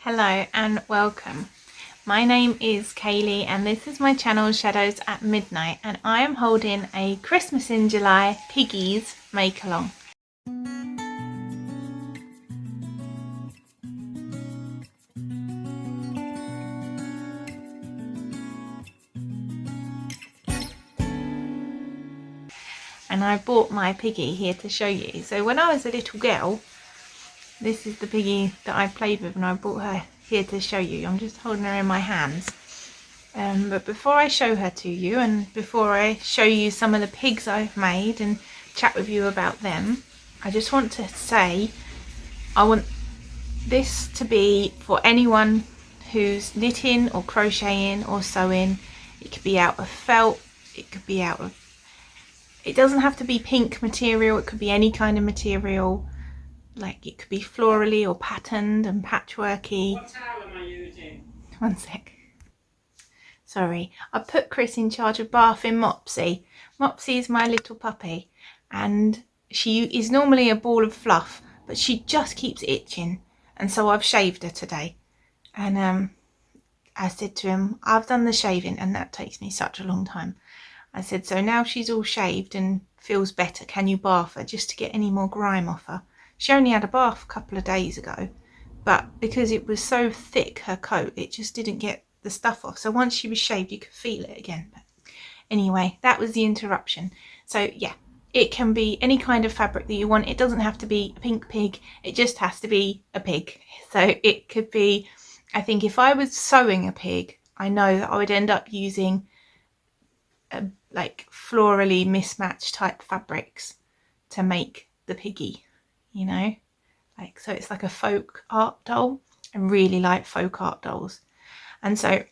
Hello and welcome. My name is Kaylee and this is my channel Shadows at Midnight, and I am holding a Christmas in July Piggies Makealong. And I bought my piggy here to show you. So when I was a little girl, this is the piggy that I played with and I brought her here to show you. I'm just holding her in my hands. But before I show her to you and before I show you some of the pigs I've made and chat with you about them, I just want to say I want this to be for anyone who's knitting or crocheting or sewing. It could be out of felt, it could be out of, it doesn't have to be pink material, it could be any kind of material. Like it could be florally or patterned and patchworky. What towel am I using? One sec. Sorry, I put Chris in charge of bathing Mopsy. Mopsy is my little puppy and she is normally a ball of fluff, but she just keeps itching, and so I've shaved her today. And I said to him, I've done the shaving and that takes me such a long time. I said, so now she's all shaved and feels better, can you bath her just to get any more grime off her? She only had a bath a couple of days ago, but because it was so thick, her coat, it just didn't get the stuff off. So once she was shaved, you could feel it again. But anyway, that was the interruption. So yeah, it can be any kind of fabric that you want. It doesn't have to be a pink pig, it just has to be a pig. So it could be, I think if I was sewing a pig, I know that I would end up using like florally mismatched type fabrics to make the piggy, you know, like, so it's like a folk art doll. I really like folk art dolls. And so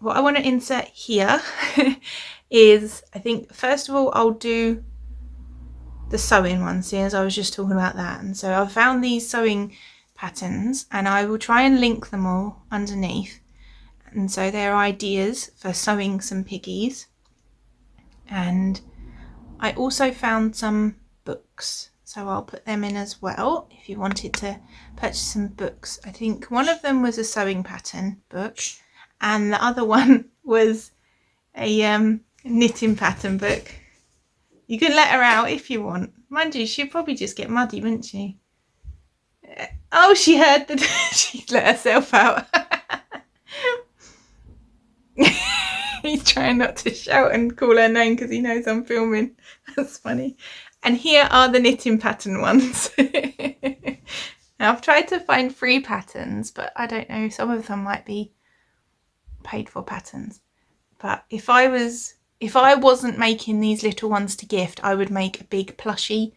what I want to insert here is, I think first of all I'll do the sewing one, seeing as I was just talking about that. And so I've found these sewing patterns and I will try and link them all underneath. And so they're ideas for sewing some piggies. And I also found some books, so I'll put them in as well if you wanted to purchase some books. I think one of them was a sewing pattern book and the other one was a knitting pattern book. You can let her out if you want. Mind you, she'd probably just get muddy, wouldn't she? Oh, she heard that she let herself out. He's trying not to shout and call her name because he knows I'm filming. That's funny. And here are the knitting pattern ones. Now I've tried to find free patterns, but I don't know, some of them might be paid for patterns. But if I wasn't making these little ones to gift, I would make a big plushie.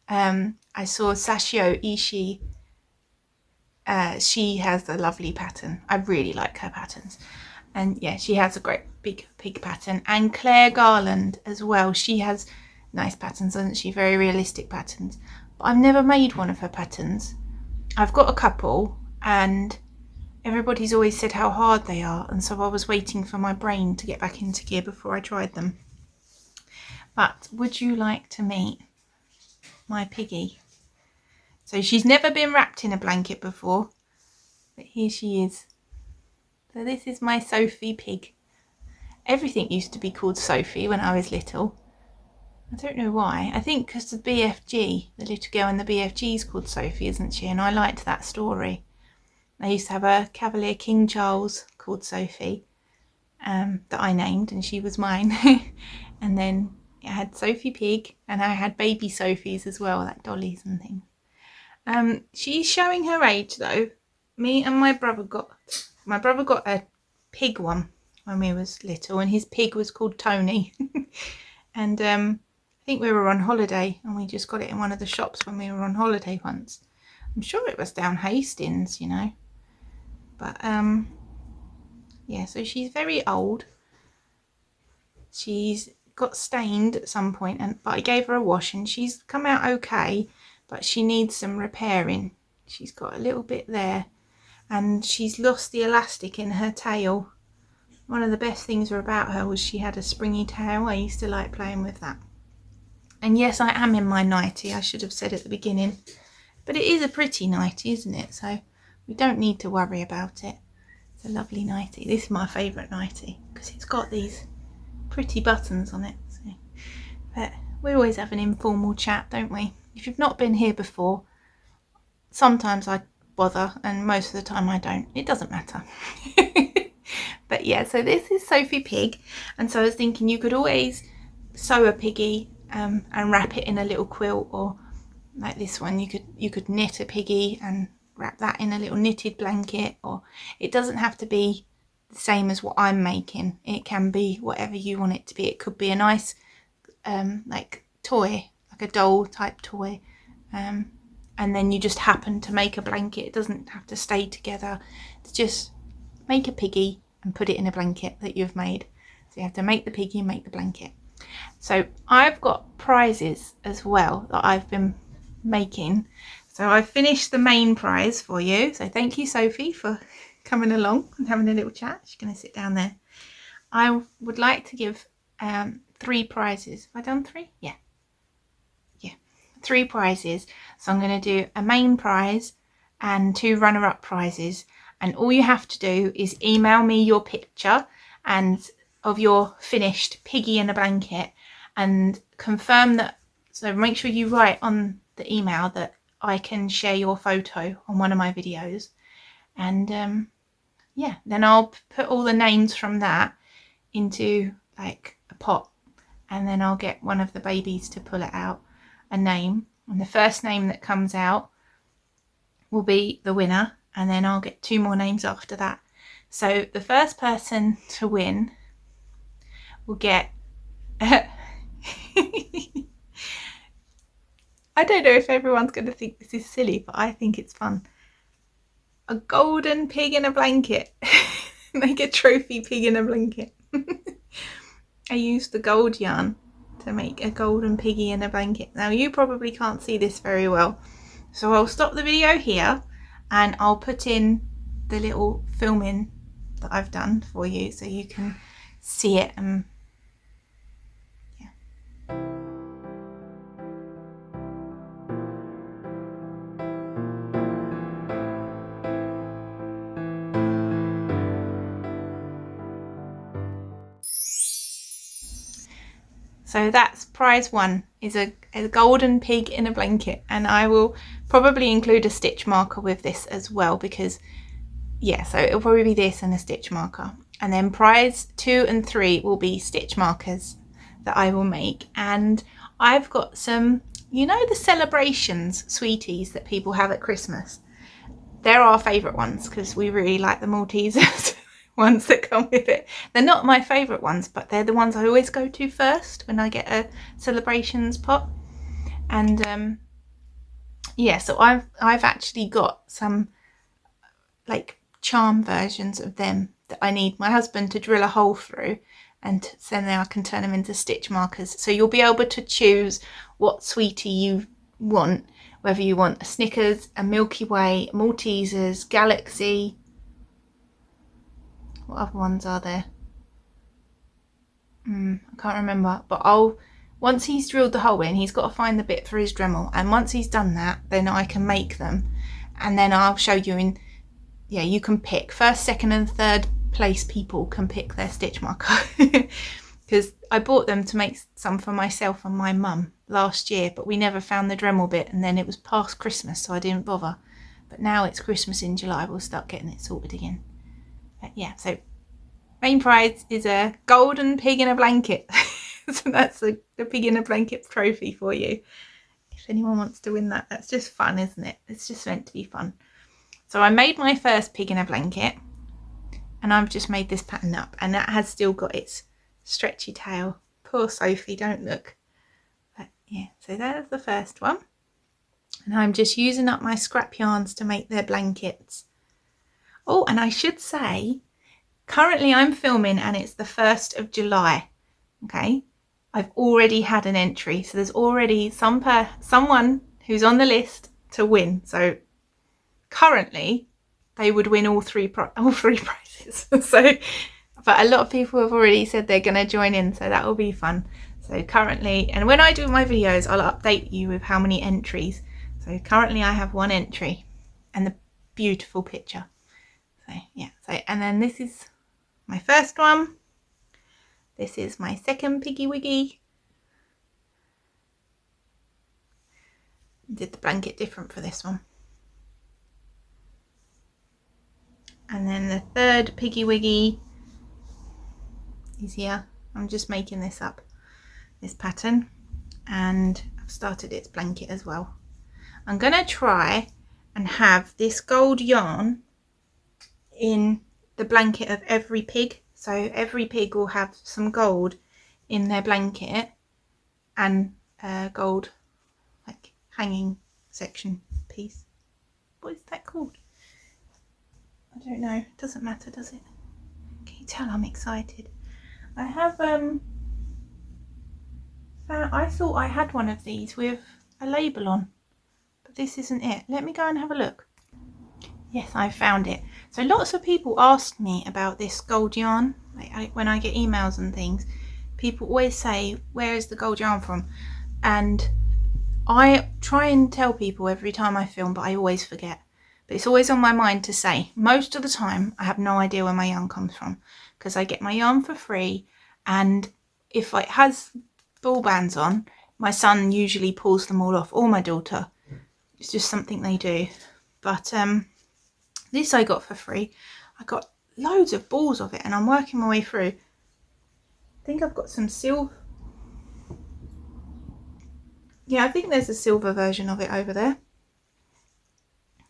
I saw Sashio Ishii. She has a lovely pattern. I really like her patterns. And yeah, she has a great big pig pattern. And Claire Garland as well. She has nice patterns, doesn't she? Very realistic patterns. But I've never made one of her patterns. I've got a couple and everybody's always said how hard they are. And so I was waiting for my brain to get back into gear before I tried them. But would you like to meet my piggy? So she's never been wrapped in a blanket before, but here she is. So this is my Sophie pig. Everything used to be called Sophie when I was little. I don't know why. I think because the BFG, the little girl in the BFG is called Sophie, isn't she? And I liked that story. I used to have a Cavalier King Charles called Sophie that I named, and she was mine. And then I had Sophie Pig and I had baby Sophies as well, like dollies and things. She's showing her age though. Me and my brother got a pig one when we was little, and his pig was called Tony. And I think we were on holiday and we just got it in one of the shops when we were on holiday once. I'm sure it was down Hastings, you know. But yeah, so she's very old. She's got stained at some point, but I gave her a wash and she's come out okay, but she needs some repairing. She's got a little bit there and she's lost the elastic in her tail. One of the best things about her was she had a springy tail. I used to like playing with that. And yes, I am in my nightie. I should have said at the beginning. But it is a pretty nightie, isn't it? So we don't need to worry about it. It's a lovely nightie. This is my favourite nightie because it's got these pretty buttons on it. So. But we always have an informal chat, don't we? If you've not been here before, sometimes I bother and most of the time I don't. It doesn't matter. But yeah, so this is Sophie Pig, and so I was thinking you could always sew a piggy and wrap it in a little quilt, or like this one, you could knit a piggy and wrap that in a little knitted blanket, or it doesn't have to be the same as what I'm making. It can be whatever you want it to be. It could be a nice like toy, like a doll type toy, and then you just happen to make a blanket. It doesn't have to stay together. It's just make a piggy and put it in a blanket that you've made. So you have to make the piggy and make the blanket. So I've got prizes as well that I've been making. So I've finished the main prize for you. So thank you, Sophie, for coming along and having a little chat. She's going to sit down there. I would like to give 3 prizes. Have I done 3? Yeah. 3 prizes. So I'm going to do a main prize and 2 runner-up prizes. And all you have to do is email me your picture and of your finished piggy in a blanket, and confirm that. So make sure you write on the email that I can share your photo on one of my videos. And yeah, then I'll put all the names from that into like a pot, and then I'll get one of the babies to pull it out a name, and the first name that comes out will be the winner, and then I'll get 2 more names after that. So the first person to win will get I don't know if everyone's going to think this is silly, but I think it's fun. A golden pig in a blanket. Make a trophy pig in a blanket. I used the gold yarn to make a golden piggy in a blanket. Now you probably can't see this very well, so I'll stop the video here and I'll put in the little filming that I've done for you so you can see it. And yeah. So that's prize 1, is a golden pig in a blanket, and I will probably include a stitch marker with this as well, because yeah, so it'll probably be this and a stitch marker. And then prize 2 and 3 will be stitch markers that I will make. And I've got some, you know, the celebrations sweeties that people have at Christmas. They're our favourite ones because we really like the Maltesers. Ones that come with it. They're not my favourite ones, but they're the ones I always go to first when I get a celebrations pot. And yeah, so I've actually got some like charm versions of them that I need my husband to drill a hole through, and then I can turn them into stitch markers. So you'll be able to choose what sweetie you want, whether you want a Snickers, a Milky Way, Maltesers, Galaxy. What other ones are there? I can't remember, but once he's drilled the hole in, he's got to find the bit for his Dremel, and once he's done that, then I can make them, and then I'll show you in, yeah, you can pick. 1st, 2nd and 3rd place people can pick their stitch marker, because I bought them to make some for myself and my mum last year, but we never found the Dremel bit, and then it was past Christmas, so I didn't bother. But now it's Christmas in July, we'll start getting it sorted again. Yeah, so main prize is a golden pig in a blanket. So that's the pig in a blanket trophy for you. If anyone wants to win that, that's just fun, isn't it? It's just meant to be fun. So I made my first pig in a blanket, and I've just made this pattern up, and that has still got its stretchy tail. Poor Sophie, don't look. But yeah, so there's the first one. And I'm just using up my scrap yarns to make their blankets. Oh, and I should say, currently I'm filming and it's the 1st of July, okay? I've already had an entry, so there's already someone who's on the list to win. So currently they would win all three prizes. So, but a lot of people have already said they're going to join in, so that will be fun. So currently, and when I do my videos, I'll update you with how many entries. So currently I have 1 entry, and beautiful picture. So yeah, so and then this is my first one. This is my second Piggy Wiggy. Did the blanket different for this one. And then the third Piggy Wiggy is here. I'm just making this up, this pattern, and I've started its blanket as well. I'm going to try and have this gold yarn in the blanket of every pig. So every pig will have some gold in their blanket and gold like hanging section piece. What is that called? I don't know. It doesn't matter, does it? Can you tell I'm excited? I have I thought I had one of these with a label on, but this isn't it. Let me go and have a look. Yes, I found it. So lots of people ask me about this gold yarn. When I get emails and things, people always say, where is the gold yarn from? And I try and tell people every time I film, but I always forget. But it's always on my mind to say. Most of the time, I have no idea where my yarn comes from, because I get my yarn for free, and if it has ball bands on, my son usually pulls them all off, or my daughter. It's just something they do. But this I got for free. I got loads of balls of it, and I'm working my way through. I think I've got some silver. Yeah, I think there's a silver version of it over there.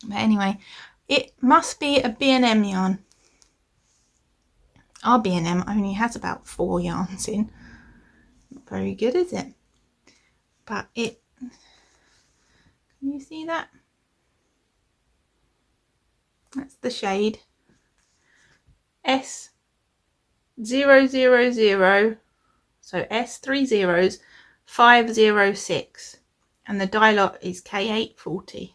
But anyway, it must be a B&M yarn. Our B&M only has about 4 yarns in. Not very good, is it? But it, can you see that? That's the shade S000, so S3 506, and the dye lot is K840.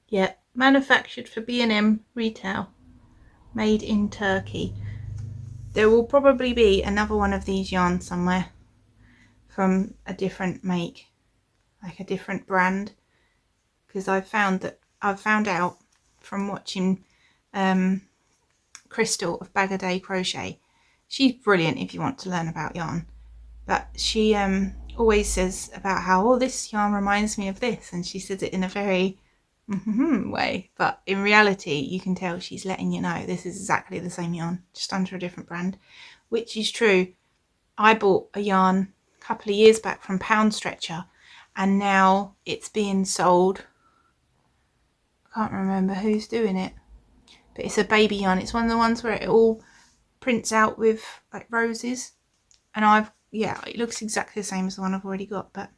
Yeah, manufactured for B&M retail, made in Turkey. There will probably be another one of these yarns somewhere from a different make, like a different brand, because I've found out from watching Crystal of Bag a Day Crochet. She's brilliant if you want to learn about yarn, but she always says about how, oh, this yarn reminds me of this, and she says it in a very way, but in reality you can tell she's letting you know this is exactly the same yarn, just under a different brand, which is true. I bought a yarn a couple of years back from Pound Stretcher, and now it's being sold. I can't remember who's doing it, but it's a baby yarn. It's one of the ones where it all prints out with like roses, and it looks exactly the same as the one I've already got. But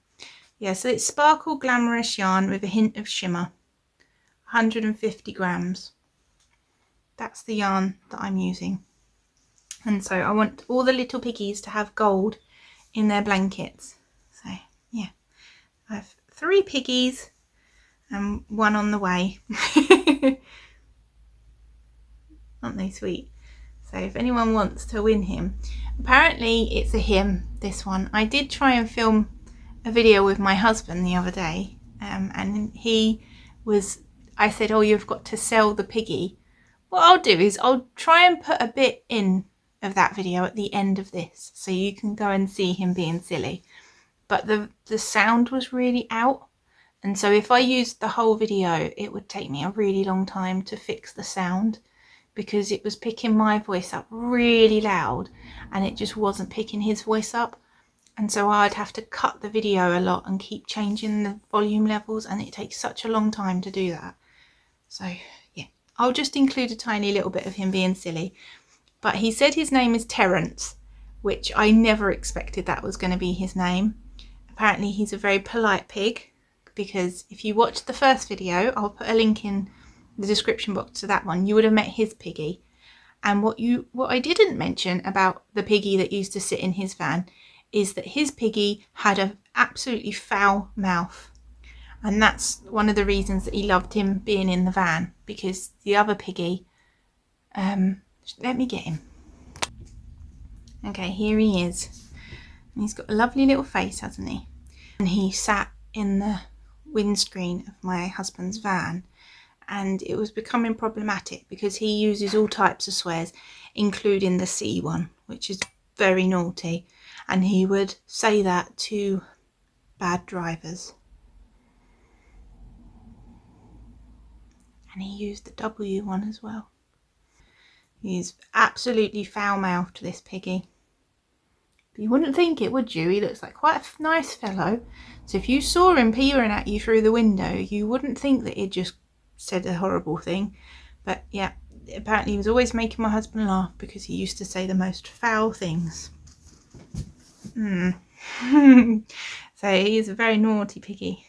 yeah, so it's sparkle glamorous yarn with a hint of shimmer, 150 grams. That's the yarn that I'm using. And so I want all the little piggies to have gold in their blankets. So yeah, I have 3 piggies and 1 on the way. Aren't they sweet? So if anyone wants to win him, apparently it's a him, this one. I did try and film a video with my husband the other day, and I said, oh, you've got to sell the piggy. What I'll do is I'll try and put a bit in of that video at the end of this, so you can go and see him being silly. But the sound was really out, and so if I used the whole video, it would take me a really long time to fix the sound, because it was picking my voice up really loud and it just wasn't picking his voice up. And so I'd have to cut the video a lot and keep changing the volume levels, and it takes such a long time to do that. So yeah, I'll just include a tiny little bit of him being silly. But he said his name is Terence, which I never expected that was going to be his name. Apparently he's a very polite pig, because if you watched the first video, I'll put a link in the description box to that one, you would have met his piggy. And what I didn't mention about the piggy that used to sit in his van is that his piggy had an absolutely foul mouth, and that's one of the reasons that he loved him being in the van, because the other piggy, let me get him. Okay, here he is, and he's got a lovely little face, hasn't he? And he sat in the windscreen of my husband's van, and it was becoming problematic because he uses all types of swears, including the C one, which is very naughty, and he would say that to bad drivers. And he used the W one as well. He's absolutely foul-mouthed, this piggy. But you wouldn't think it, would you? He looks like quite a nice fellow. So if you saw him peering at you through the window, you wouldn't think that he'd just said a horrible thing. But yeah, apparently he was always making my husband laugh because he used to say the most foul things. So he's a very naughty piggy.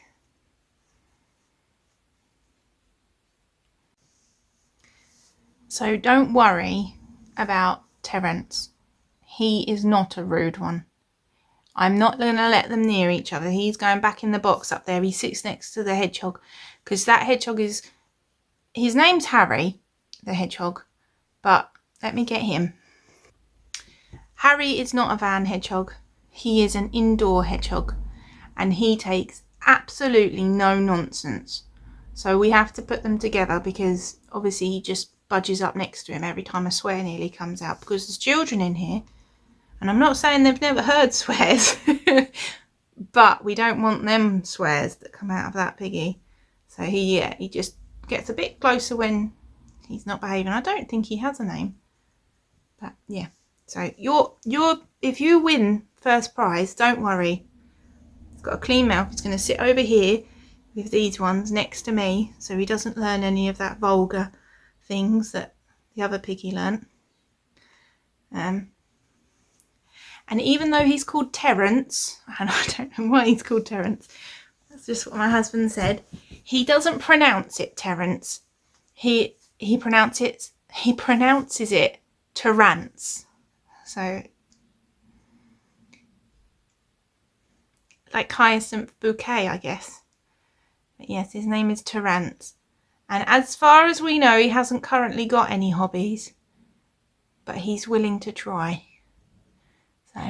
So don't worry about Terence. He is not a rude one. I'm not going to let them near each other. He's going back in the box up there. He sits next to the hedgehog because that hedgehog is... His name's Harry, the hedgehog, but let me get him. Harry is not a van hedgehog. He is an indoor hedgehog, and he takes absolutely no nonsense. So we have to put them together because obviously he just budges up next to him every time a swear nearly comes out because there's children in here. And I'm not saying they've never heard swears, but we don't want them swears that come out of that piggy. So he just gets a bit closer when he's not behaving. I don't think he has a name, but yeah. So if you win first prize, don't worry. He's got a clean mouth. He's going to sit over here with these ones next to me, so he doesn't learn any of that vulgar things that the other piggy learnt. And even though he's called Terence, and I don't know why he's called Terence, that's just what my husband said, he doesn't pronounce it Terence. He pronounces it Terence. So like hyacinth bouquet, I guess. But yes, his name is Terence. And as far as we know, he hasn't currently got any hobbies, but he's willing to try. So,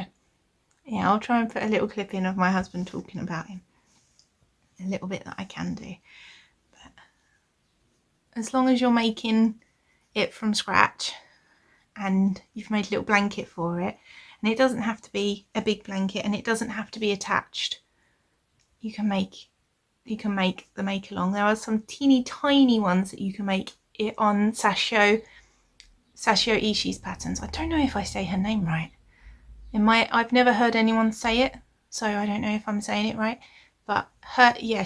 yeah, I'll try and put a little clip in of my husband talking about him. A little bit that I can do. But as long as you're making it from scratch and you've made a little blanket for it, and it doesn't have to be a big blanket and it doesn't have to be attached, you can make the Makealong. There are some teeny tiny ones that you can make it on ShadowsATmidnight's patterns. I don't know if I say her name right. I've never heard anyone say it, so I don't know if I'm saying it right. But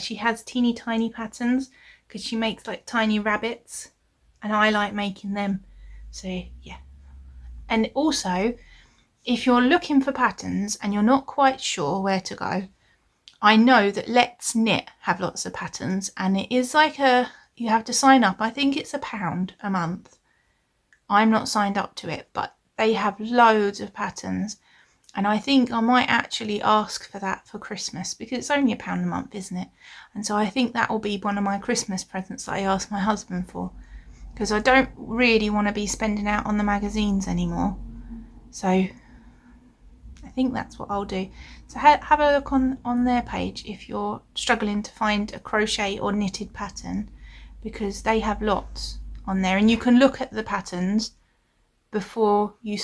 she has teeny tiny patterns because she makes like tiny rabbits, and I like making them. So yeah. And also, if you're looking for patterns and you're not quite sure where to go, I know that Let's Knit have lots of patterns, and it is like you have to sign up. I think it's £1 a month. I'm not signed up to it, but they have loads of patterns. And I think I might actually ask for that for Christmas because it's only £1 a month, isn't it? And so I think that will be one of my Christmas presents that I ask my husband for, because I don't really want to be spending out on the magazines anymore. So I think that's what I'll do. So have a look on their page if you're struggling to find a crochet or knitted pattern, because they have lots on there, and you can look at the patterns before you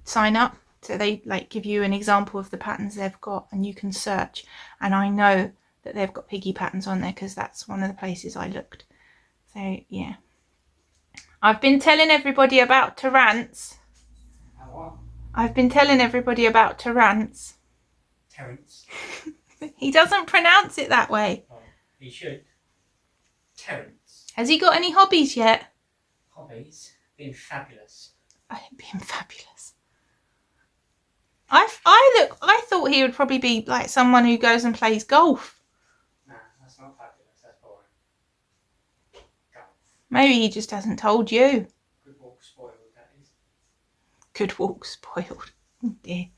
sign up. So they like give you an example of the patterns they've got, and you can search. And I know that they've got piggy patterns on there because that's one of the places I looked. So yeah, I've been telling everybody about Terence. What? I've been telling everybody about Terence. Terence. He doesn't pronounce it that way. Oh, he should. Terence. Has he got any hobbies yet? Hobbies? Being fabulous. Being fabulous. I thought he would probably be like someone who goes and plays golf. Nah, that's not fabulous. That's boring. Golf. Maybe he just hasn't told you. Good walk spoiled, that is. Good walk spoiled. Oh dear.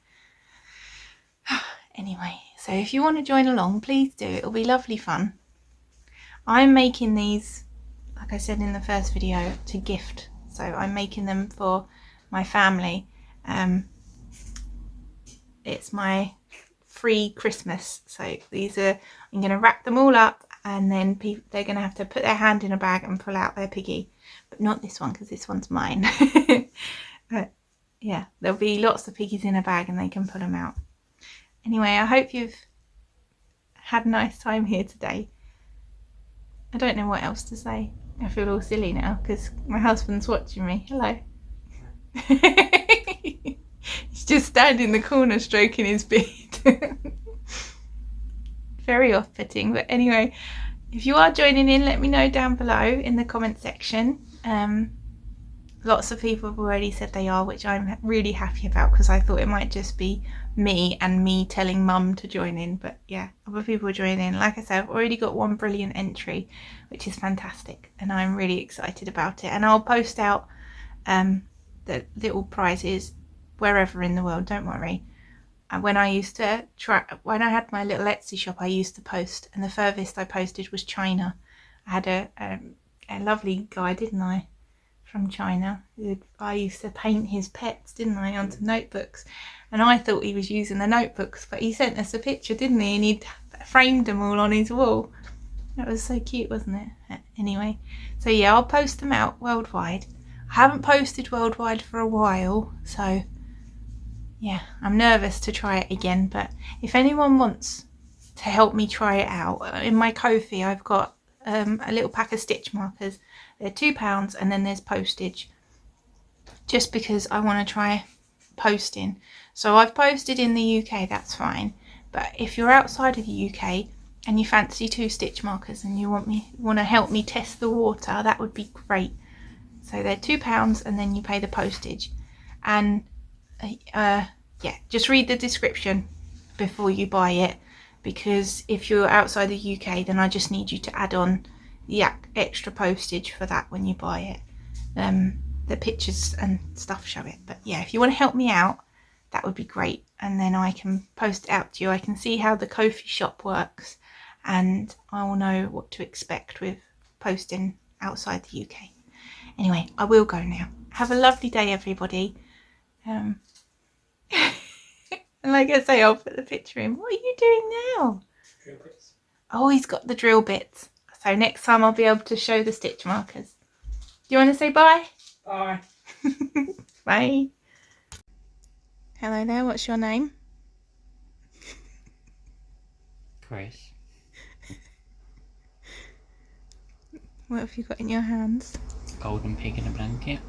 Anyway, so if you want to join along, please do. It'll be lovely fun. I'm making these, like I said in the first video, to gift. So I'm making them for my family. It's my free Christmas. So these are, I'm going to wrap them all up and then they're going to have to put their hand in a bag and pull out their piggy, but not this one because this one's mine. But yeah, there'll be lots of piggies in a bag and they can pull them out. Anyway, I hope you've had a nice time here today. I don't know what else to say. I feel all silly now because my husband's watching me. Hello. He's just standing in the corner stroking his beard. Very off-putting, but anyway, if you are joining in, let me know down below in the comment section. Lots of people have already said they are, which I'm really happy about because I thought it might just be me and me telling mum to join in, but yeah, other people are joining in. Like I said, I've already got one brilliant entry, which is fantastic, and I'm really excited about it. And I'll post out the little prizes wherever in the world, don't worry. And when I had my little Etsy shop, I used to post, and the furthest I posted was China. I had a lovely guy, didn't I, from China. I used to paint his pets, didn't I, onto notebooks, and I thought he was using the notebooks, but he sent us a picture, didn't he, and he'd framed them all on his wall. That was so cute, wasn't it? Anyway, so yeah, I'll post them out worldwide. I haven't posted worldwide for a while, so yeah, I'm nervous to try it again, but if anyone wants to help me try it out, in my Ko-fi I've got a little pack of stitch markers. They're £2, and then there's postage, just because I want to try posting. So I've posted in the UK, that's fine, but if you're outside of the UK and you fancy 2 stitch markers and you want to help me test the water, that would be great. So they're £2, and then you pay the postage. And yeah, just read the description before you buy it, because if you're outside the UK, then I just need you to add on the extra postage for that when you buy it. The pictures and stuff show it, but yeah, if you want to help me out, that would be great, and then I can post it out to you. I can see how the Ko-fi shop works, and I will know what to expect with posting outside the UK. Anyway, I will go now. Have a lovely day, everybody. And like I say, I'll put the picture in. What are you doing now? Drill bits. Oh, he's got the drill bits. So next time I'll be able to show the stitch markers. Do you want to say bye? Bye. Bye. Hello there, what's your name? Chris. What have you got in your hands? Golden pig in a blanket.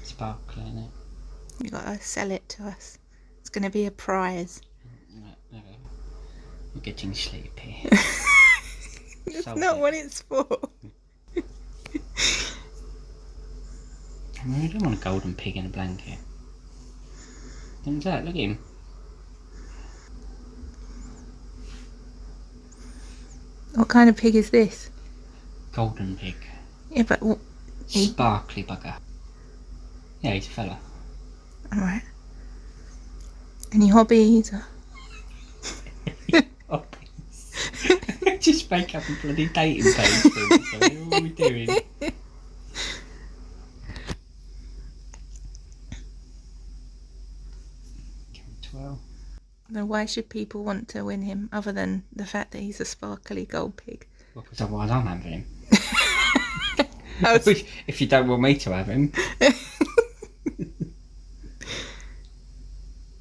Sparkle in it. You've got to sell it to us. It's going to be a prize. No. I'm getting sleepy. It's So not good. what it's for. I really want a golden pig in a blanket. Look at him. What kind of pig is this? Golden pig. Yeah, but Sparkly bugger. Yeah, he's a fella. alright. Any hobbies? Just make up a bloody dating page for him. So what are we doing? 12. Then why should people want to win him, other than the fact that he's a sparkly gold pig? Well, because otherwise I'm having him. I was- If you don't want me to have him.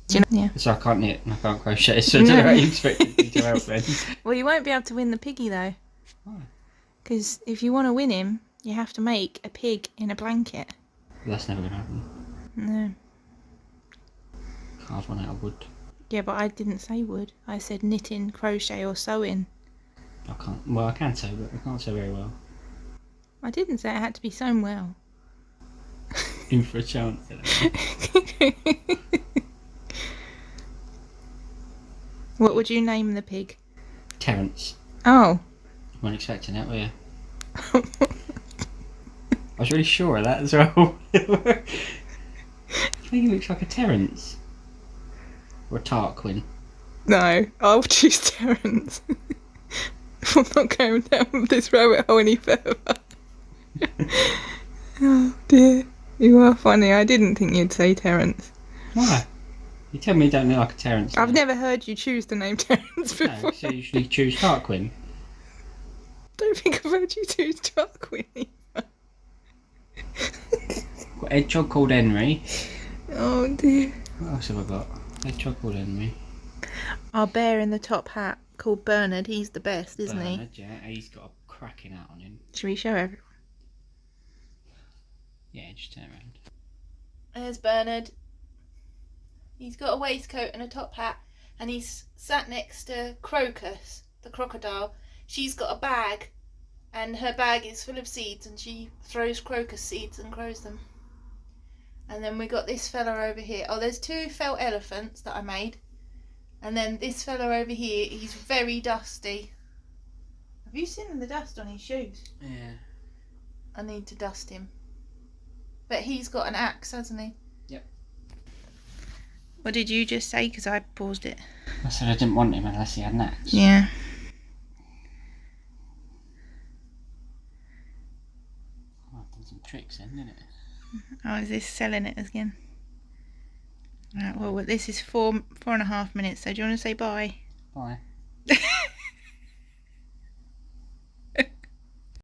Do you know? Yeah. So I can't knit and I can't crochet, so I don't know how you expected me to help then. Well, you won't be able to win the piggy though. Why? Because if you want to win him, you have to make a pig in a blanket. Well, that's never going to happen. No. Carve one out of wood. Yeah, but I didn't say wood. I said knitting, crochet or sewing. I can't. Well, I can sew, but I can't sew very well. I didn't say it had to be sewn well. In for a chance. What would you name the pig? Terence. Oh. You weren't expecting that, were you? I was really sure of that as well. I think he looks like a Terence. Or a Tarquin. No, I'll choose Terence. I'm not going down this rabbit hole any further. Oh dear. You are funny. I didn't think you'd say Terence. Why? You tell me you don't like a Terence. I've never heard you choose the name Terence before. No, so you usually choose Tarquin. Don't think I've heard you choose Tarquin either. Got hedgehog called Henry. Oh dear. What else have I got? Hedgehog called Henry. Our bear in the top hat called Bernard, he's the best, isn't Bernard, yeah, he's got a cracking hat on him. Should we show everyone? Yeah, just turn around. There's Bernard. He's got a waistcoat and a top hat, and he's sat next to Crocus, the crocodile. She's got a bag, and her bag is full of seeds, and she throws crocus seeds and grows them. And then we got this fella over here. Oh, there's 2 felt elephants that I made. And then this fella over here, he's very dusty. Have you seen the dust on his shoes? Yeah. I need to dust him. But he's got an axe, hasn't he? Yep. What did you just say? Because I paused it. I said I didn't want him unless he had an axe. Yeah. Oh, I've done some tricks then, didn't it? Oh, is this selling it again? Right, well, this is 4.5 minutes, so do you want to say bye? Bye.